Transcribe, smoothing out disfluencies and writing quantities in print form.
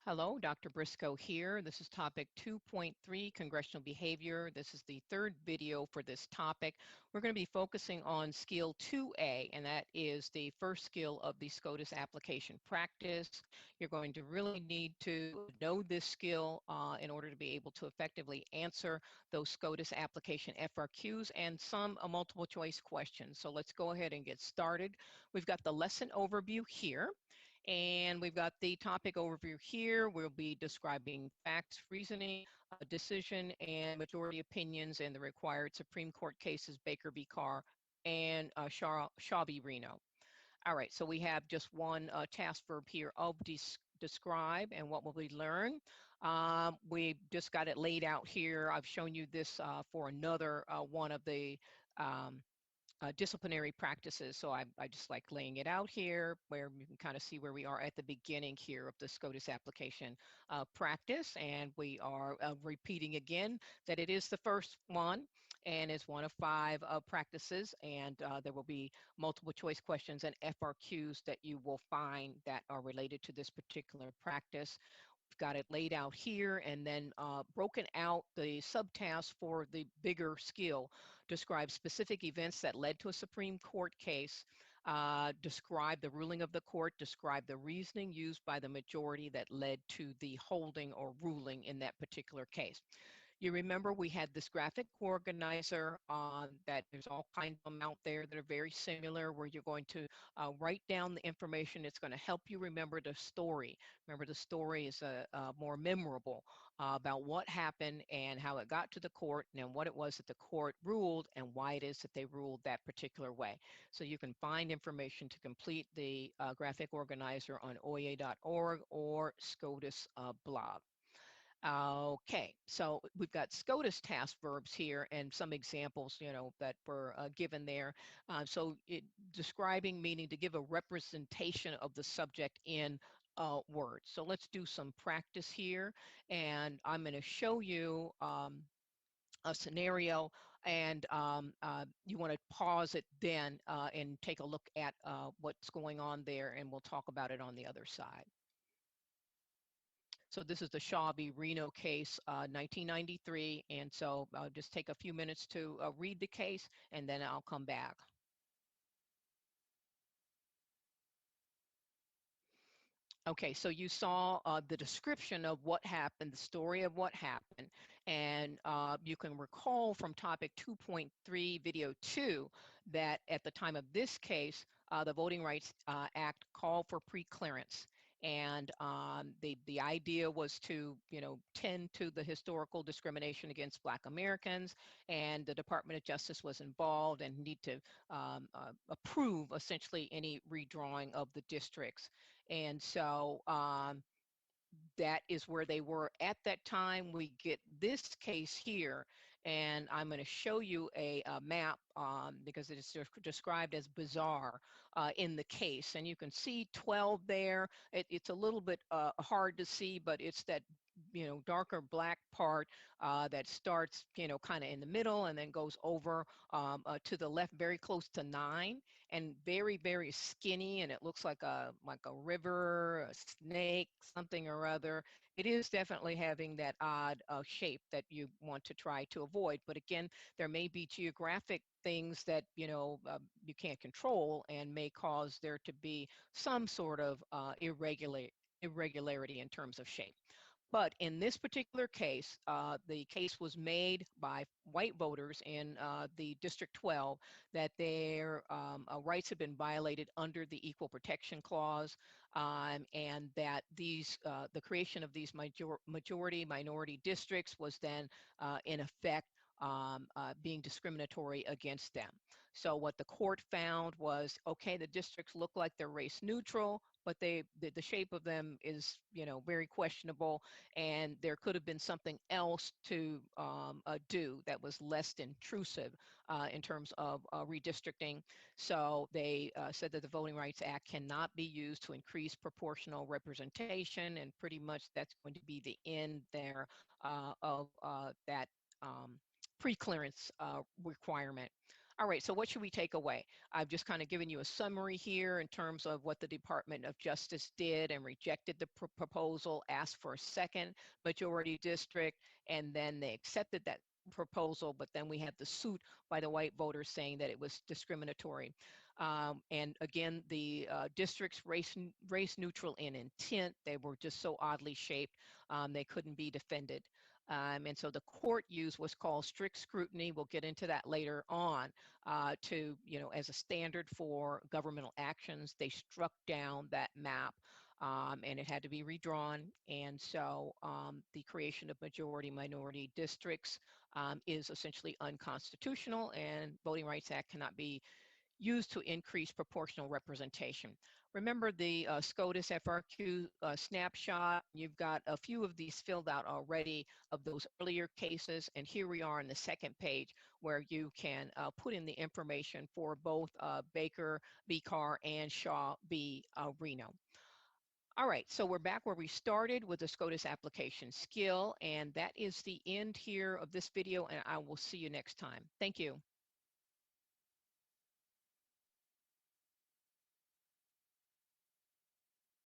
Hello, Dr. Briscoe here. This is topic 2.3, congressional behavior. This is the third video for this topic. We're going to be focusing on skill 2A, and that is the first skill of the SCOTUS application practice. You're going to really need to know this skill in order to be able to effectively answer those SCOTUS application FRQs and some multiple choice questions. So let's go ahead and get started. We've got the lesson overview here. And we've got the topic overview here. We'll be describing facts, reasoning, decision, and majority opinions in the required Supreme Court cases, Baker v. Carr and Shaw v. Reno. All right, so we have just one task verb here of describe, and what will we learn? We just got it laid out here. I've shown you this for another one of the disciplinary practices. So I just like laying it out here where you can kind of see where we are at the beginning here of the SCOTUS application practice. And we are repeating again that it is the first one and it's one of 5 practices. And there will be multiple choice questions and FRQs that you will find that are related to this particular practice. We've got it laid out here and then broken out the subtasks for the bigger skill. Describe specific events that led to a Supreme Court case, describe the ruling of the court, describe the reasoning used by the majority that led to the holding or ruling in that particular case. You remember we had this graphic organizer that there's all kinds of them out there that are very similar where you're going to write down the information. It's going to help you remember the story. Remember, the story is more memorable about what happened and how it got to the court and what it was that the court ruled and why it is that they ruled that particular way. So you can find information to complete the graphic organizer on oia.org or SCOTUS blog. Okay, so we've got SCOTUS task verbs here and some examples, that were given there. Describing, meaning to give a representation of the subject in words. So let's do some practice here, and I'm going to show you a scenario, and you want to pause it then and take a look at what's going on there, and we'll talk about it on the other side. So this is the Shaw v. Reno case, 1993, and so I'll just take a few minutes to read the case, and then I'll come back. Okay, so you saw the description of what happened, the story of what happened, and you can recall from topic 2.3 video 2 that at the time of this case, the Voting Rights Act called for pre-clearance. And the idea was to, tend to the historical discrimination against Black Americans, and the Department of Justice was involved and need to approve essentially any redrawing of the districts. And so that is where they were at that time. We get this case here, and I'm going to show you a map because it is described as bizarre in the case. And you can see 12 there. It's a little bit hard to see, but it's that darker black part that starts kind of in the middle and then goes over to the left very close to 9 and very, very skinny, and it looks like a river, a snake, something or other. It is definitely having that odd shape that you want to try to avoid, but again, there may be geographic things that you can't control and may cause there to be some sort of irregularity in terms of shape. But in this particular case, the case was made by white voters in the District 12 that their rights have been violated under the Equal Protection Clause, and that the creation of these majority-minority districts was then in effect being discriminatory against them. So what the court found was, okay, the districts look like they're race neutral, but the shape of them is, very questionable, and there could have been something else to do that was less intrusive in terms of redistricting. So they said that the Voting Rights Act cannot be used to increase proportional representation, and pretty much that's going to be the end there of that pre-clearance requirement. All right, so what should we take away? I've just kind of given you a summary here in terms of what the Department of Justice did and rejected the proposal, asked for a second majority district, and then they accepted that proposal, but then we had the suit by the white voters saying that it was discriminatory. And again, the districts race neutral in intent. They were just so oddly shaped, they couldn't be defended. And so the court used what's called strict scrutiny. We'll get into that later on to, as a standard for governmental actions. They struck down that map and it had to be redrawn. And so the creation of majority minority districts is essentially unconstitutional, and Voting Rights Act cannot be used to increase proportional representation. Remember the SCOTUS FRQ snapshot. You've got a few of these filled out already of those earlier cases, and here we are on the second page where you can put in the information for both Baker v. Carr and Shaw v. Reno. All right, so we're back where we started with the SCOTUS application skill, and that is the end here of this video, and I will see you next time. Thank you.